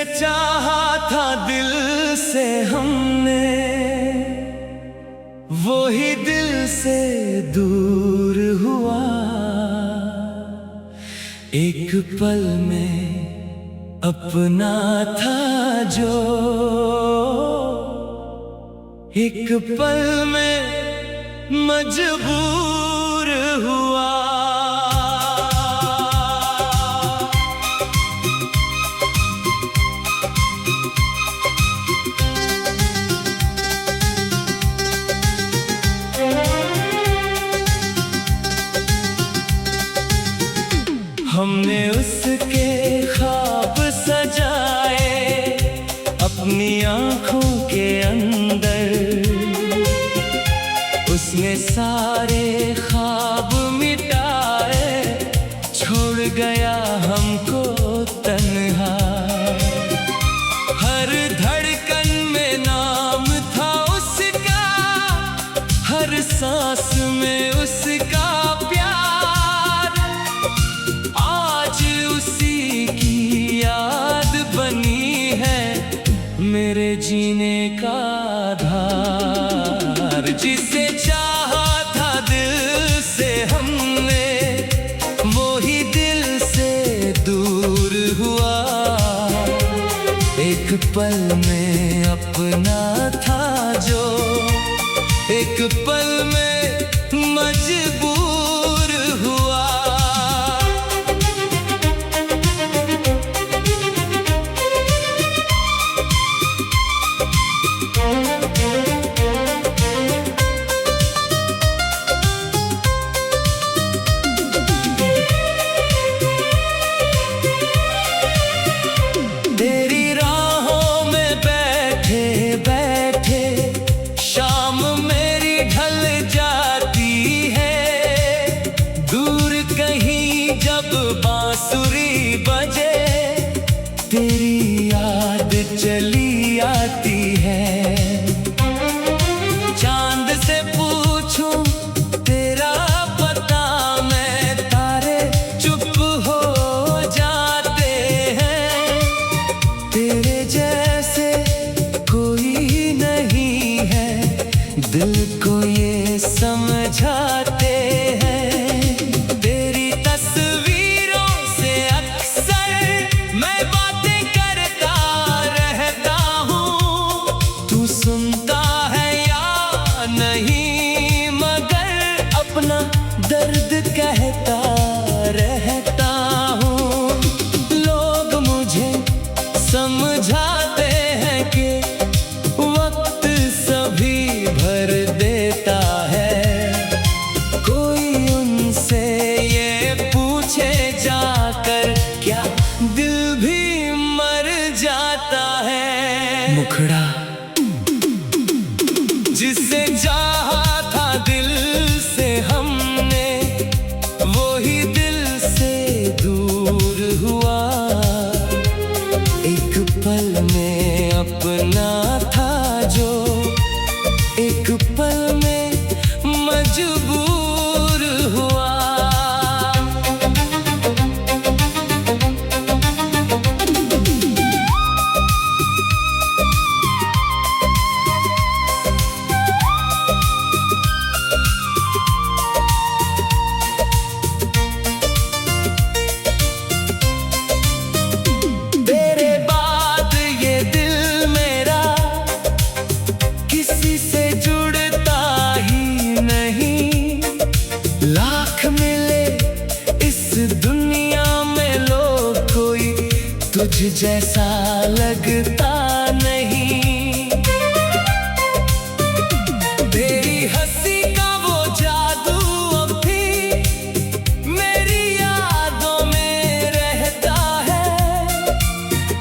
चाहा था दिल से हमने, वो ही दिल से दूर हुआ। एक पल में अपना था जो, एक पल में मजबूर हुआ। हमने उसके ख्वाब सजाए अपनी आँखों के अंदर, उसने सारे ख्वाब मिटाए, छोड़ गया हमको तन्हा। हर धड़कन में नाम था उसका, हर सांस में उसका प्यार। आज उसी की याद बनी है मेरे जीने का आधार। जिसे चाहा था दिल से हमने, वो ही दिल से दूर हुआ। एक पल में अपना था जो, एक पल में मजबूर हुआ। जब बांसुरी बजे तेरी याद चली आती है। चांद से पूछूं तेरा पता, मैं तारे चुप हो जाते हैं। तेरे जैसे कोई नहीं है, दिल को ये समझाते हैं। सुनता है या नहीं, मगर अपना दर्द कहता रहता हूँ। लोग मुझे समझाते हैं कि वक्त सभी भर देता है। कोई उनसे ये पूछे जाकर, क्या दिल भी मर जाता है? मुखड़ा जिसे चाहा था दिल से हमने, वो ही दिल से दूर हुआ। एक पल में अपना था जो, एक पल में मजबूर हुआ। लाख मिले इस दुनिया में लोग, कोई तुझ जैसा लगता नहीं। तेरी हंसी का वो जादू अब भी मेरी यादों में रहता है।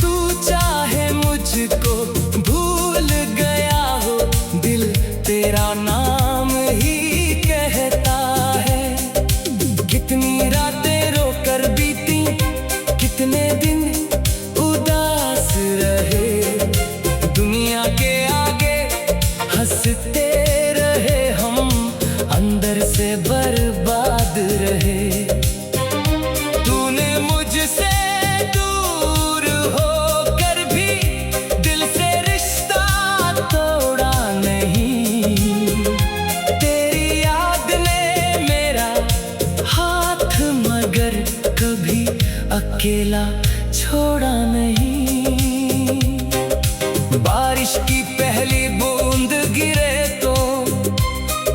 तू चाहे मुझको भूल गया हो, दिल तेरा नाम ही कहता है। कितनी रातें रोकर बीती, कितने दिन उदास रहे, दुनिया के आगे हंसते रहे हम, अंदर से बर्बाद रहे। तूने मुझसे दूर होकर भी अकेला छोड़ा नहीं। बारिश की पहली बूंद गिरे तो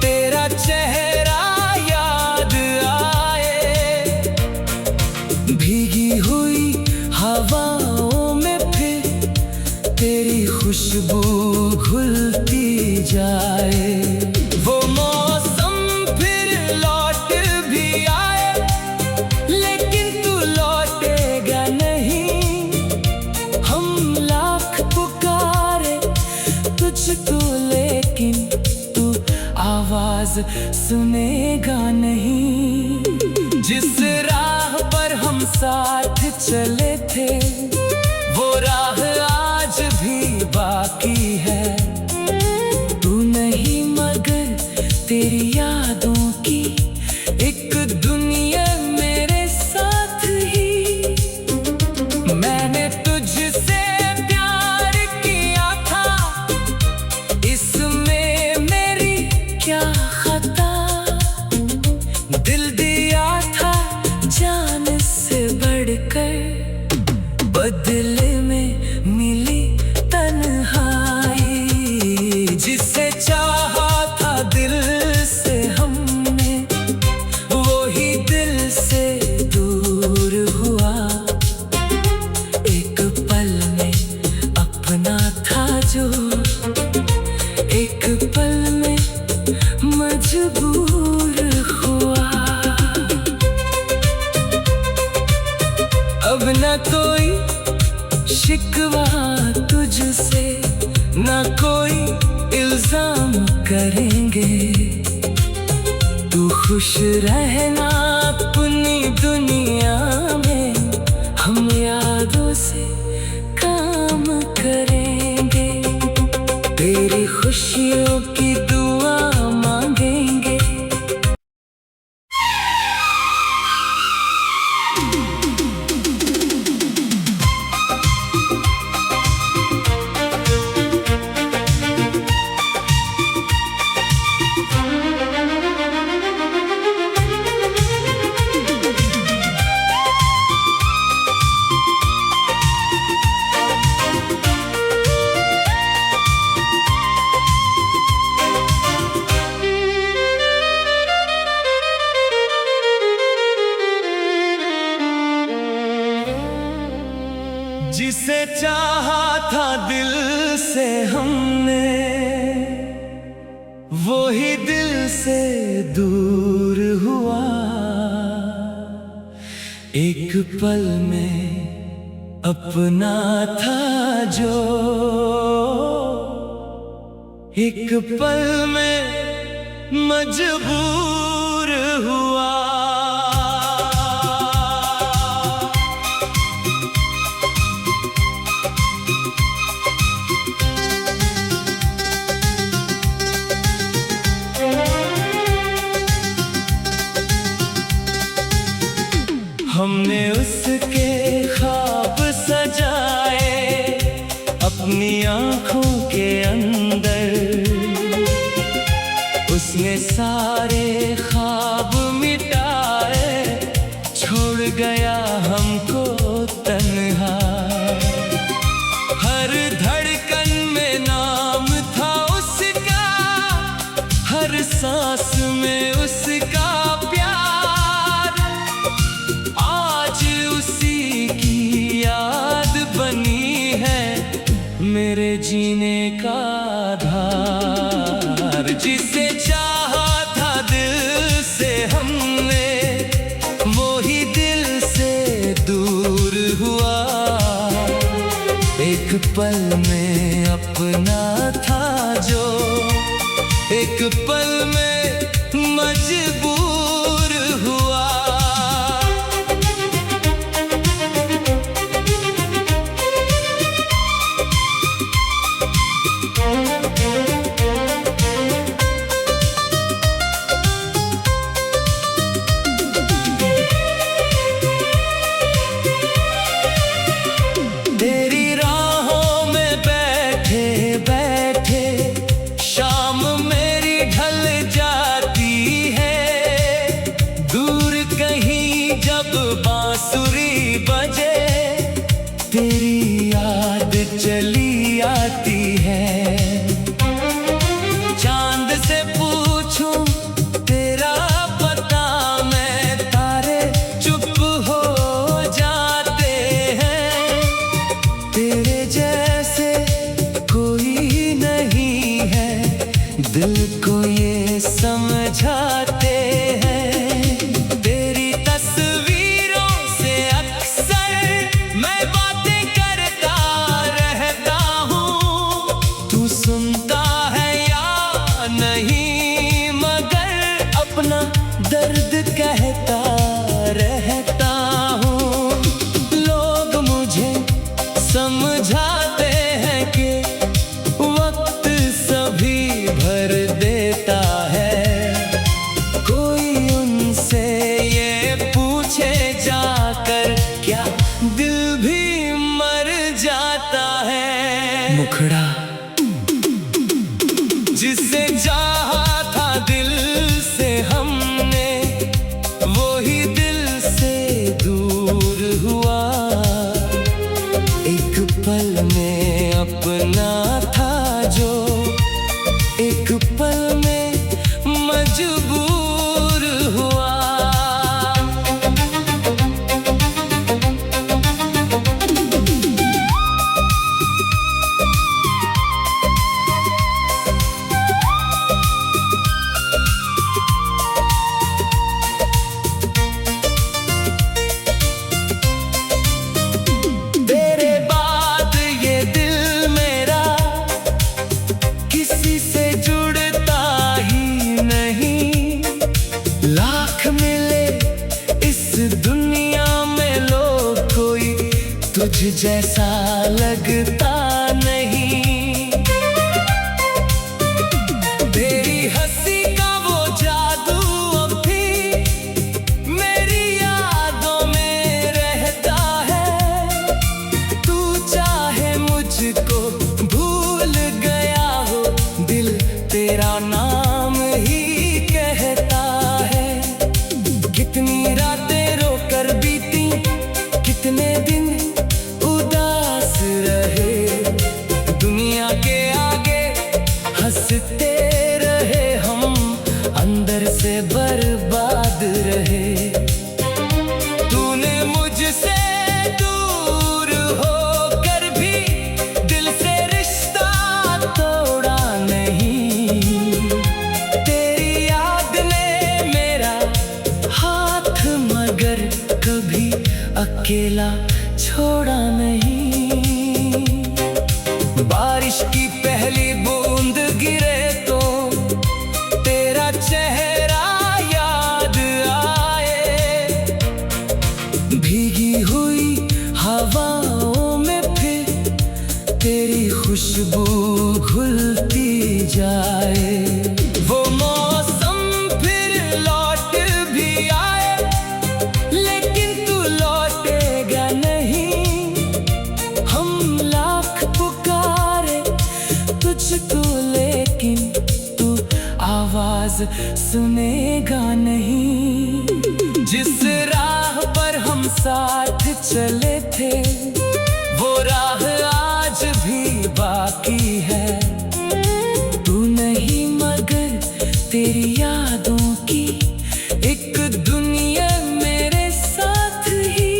तेरा चेहरा याद आए। भीगी हुई हवाओं में फिर तेरी खुशबू घुलती जाए। वो मौसम फिर लौट भी आए, लेकिन तू लौटेगा नहीं। हम लाख पुकारे तुझको, लेकिन तू आवाज सुनेगा नहीं। जिस राह पर हम साथ चले थे, वो राह आज भी बाकी है। तू नहीं मगर तेरी यादों की एक दुनिया मेरे साथ ही। मैंने तुझसे प्यार किया था, इसमें मेरी क्या खता। दिल दिया था जान से बढ़कर, बदले में मिली तन्हाई। जिसे चाहा था दिल से हमने, वो ही दिल से दूर हुआ। एक पल में अपना था जो, एक पल में मजबूर हुआ। अब न कोई शिकवा तुझसे, न कोई इल्जाम करेंगे। तू खुश रहना अपनी दुनिया में, हम यादों से काम करेंगे। तेरी खुशियों की दुआ मांगेंगे। जिसे चाहा था दिल से हमने, वो ही दिल से दूर हुआ। एक पल में अपना था जो, एक पल में मजबूर हुआ। हमने उसके ख्वाब सजाए अपनी आँखों के अंदर। उसने सारे ख्वाब मिटाए, छोड़ गया हमको तन्हा। हर धड़कन में नाम था उसका, हर सांस में उसका प्यार। मेरे जीने का आधार। जिसे चाहा था दिल से हमने, वो ही दिल से दूर हुआ। एक पल में अपना था जो, एक पल में मजबूर हुआ। दर्द कहता रहता हूँ। लोग मुझे समझाते हैं कि वक्त सभी भर देता है। कोई उनसे ये पूछे जाकर क्या दिल भी मर जाता है। मुखड़ा जिसे चाहा था दिल से हमने, वो ही दिल से दूर हुआ। एक पल में अपना था जो एक पल में मजबूर हुआ। तुझ जैसा लगता नहीं। तेरी हंसी का वो जादू अब भी मेरी यादों में रहता है। तू चाहे मुझको भूल गया हो, दिल तेरा नाम ही कहता है। कितनी रातें रोकर बीती, कितने दिन हंसते रहे हम, अंदर से बर्बाद रहे। तूने मुझसे दूर होकर भी दिल से रिश्ता तोड़ा नहीं। तेरी याद ने मेरा हाथ मगर कभी अकेला छोड़ा नहीं। बारिश की पहली बूंद गिरे तो तेरा चेहरा याद आए। भीगी हुई हवाओं में फिर तेरी खुशबू घुलती जाए। वो मौसम फिर लौट भी आए, लेकिन तू लौटेगा नहीं। हम लाख पुकारे तुझको, लेकिन तू आवाज सुनेगा नहीं। जिस राह पर हम साथ चले थे, वो राह आज भी बाकी है। तू नहीं मगर तेरी यादों की एक दुनिया मेरे साथ ही।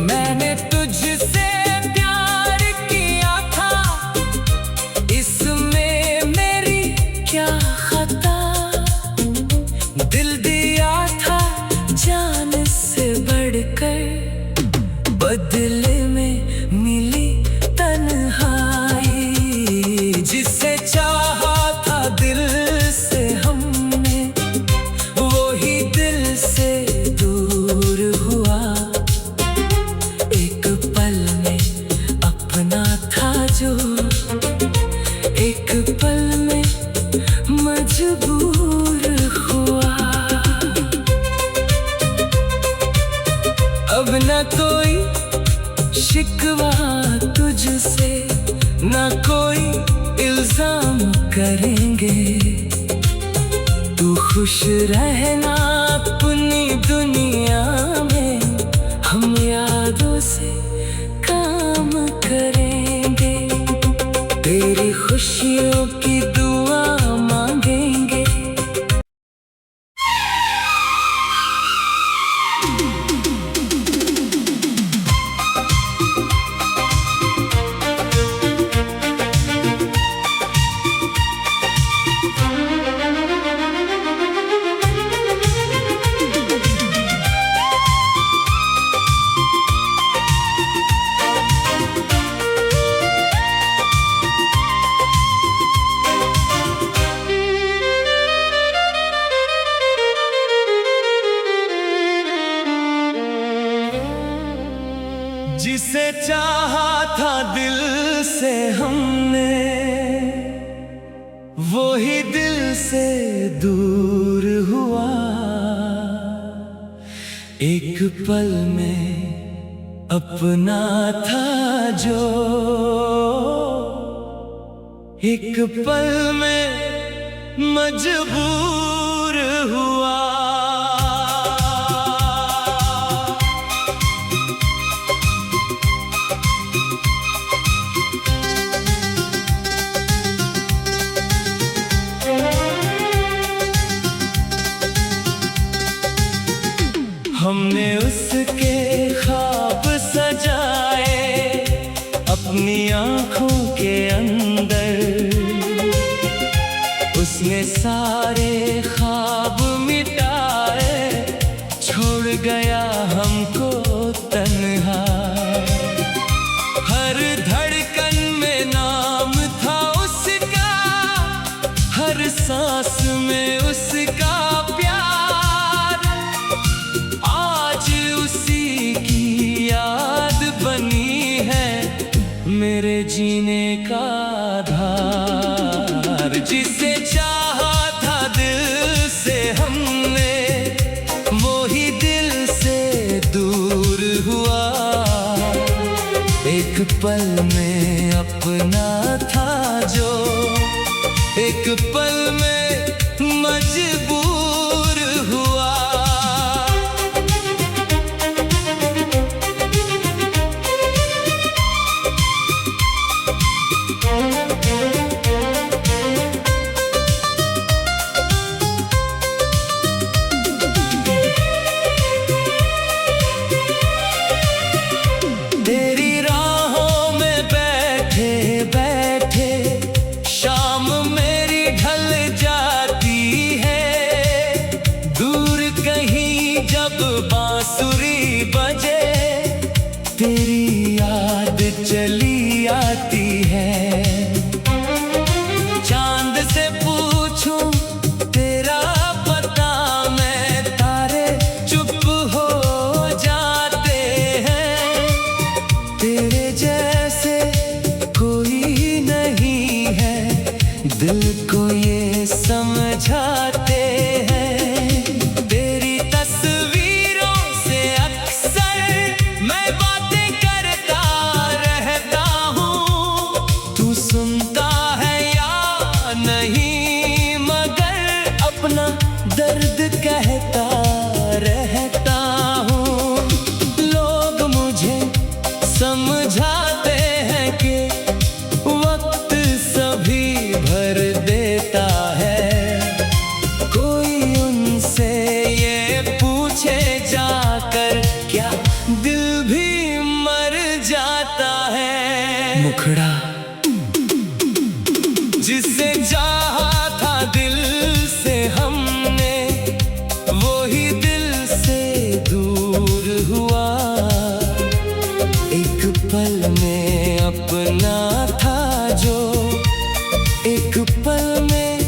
मैंने तुझसे प्यार किया था, इसमें मेरी क्या खता। दिल दिया था जान से बढ़कर, बदले में मिली तन्हाई। जिसे चाहा था दिल से हमने, वो ही दिल से दूर हुआ। एक पल में अपना था जो एक पल में मजबूर हुआ। अब न कोई शिकवा तुझसे, न कोई इल्जाम करेंगे। तू खुश रहना अपनी दुनिया में, हम यादों से काम करेंगे। तेरी खुशियों की दुआ मांगेंगे। जिसे चाहा था दिल से हमने, वो ही दिल से दूर हुआ। एक पल में अपना था जो, एक पल में मजबूर हुआ। हमने उसके ख्वाब सजाए अपनी आँखों के अंदर, उसने सारे ख्वाब मिटाए, छोड़ गया हमको तन्हा। हर धड़कन में नाम था उसका, हर सांस में उसका प्यार। आज उसी की याद बनी है मेरे जीने का आधार। जिसे चाहा था दिल से हमने, वो ही दिल से दूर हुआ। एक पल में अपना था जो, एक पल में मजबूर हुआ। तेरी राहों में बैठे बैठे शाम मेरी ढल जाती है। दूर कहीं जब बांसुरी बजे, तेरी याद चली आती है। चांद से पूछूं तेरा पता मैं, तारे चुप हो जाते हैं। तेरे जैसे कोई नहीं है, दिल को ये समझाते हैं। तेरी तस्वीरों से अक्सर मैं बातें करता रहता हूँ। तू सुनता है या नहीं, मगर अपना दर्द कहता रहता हूँ। लोग मुझे समझाते हैं कि वक्त सभी भर देता है। कोई उनसे ये पूछे जाकर, क्या दिल भी मर जाता है। मुखड़ा जिसे चाहा था दिल से हमने, वो ही दिल से दूर हुआ। एक पल में अपना था जो, एक पल में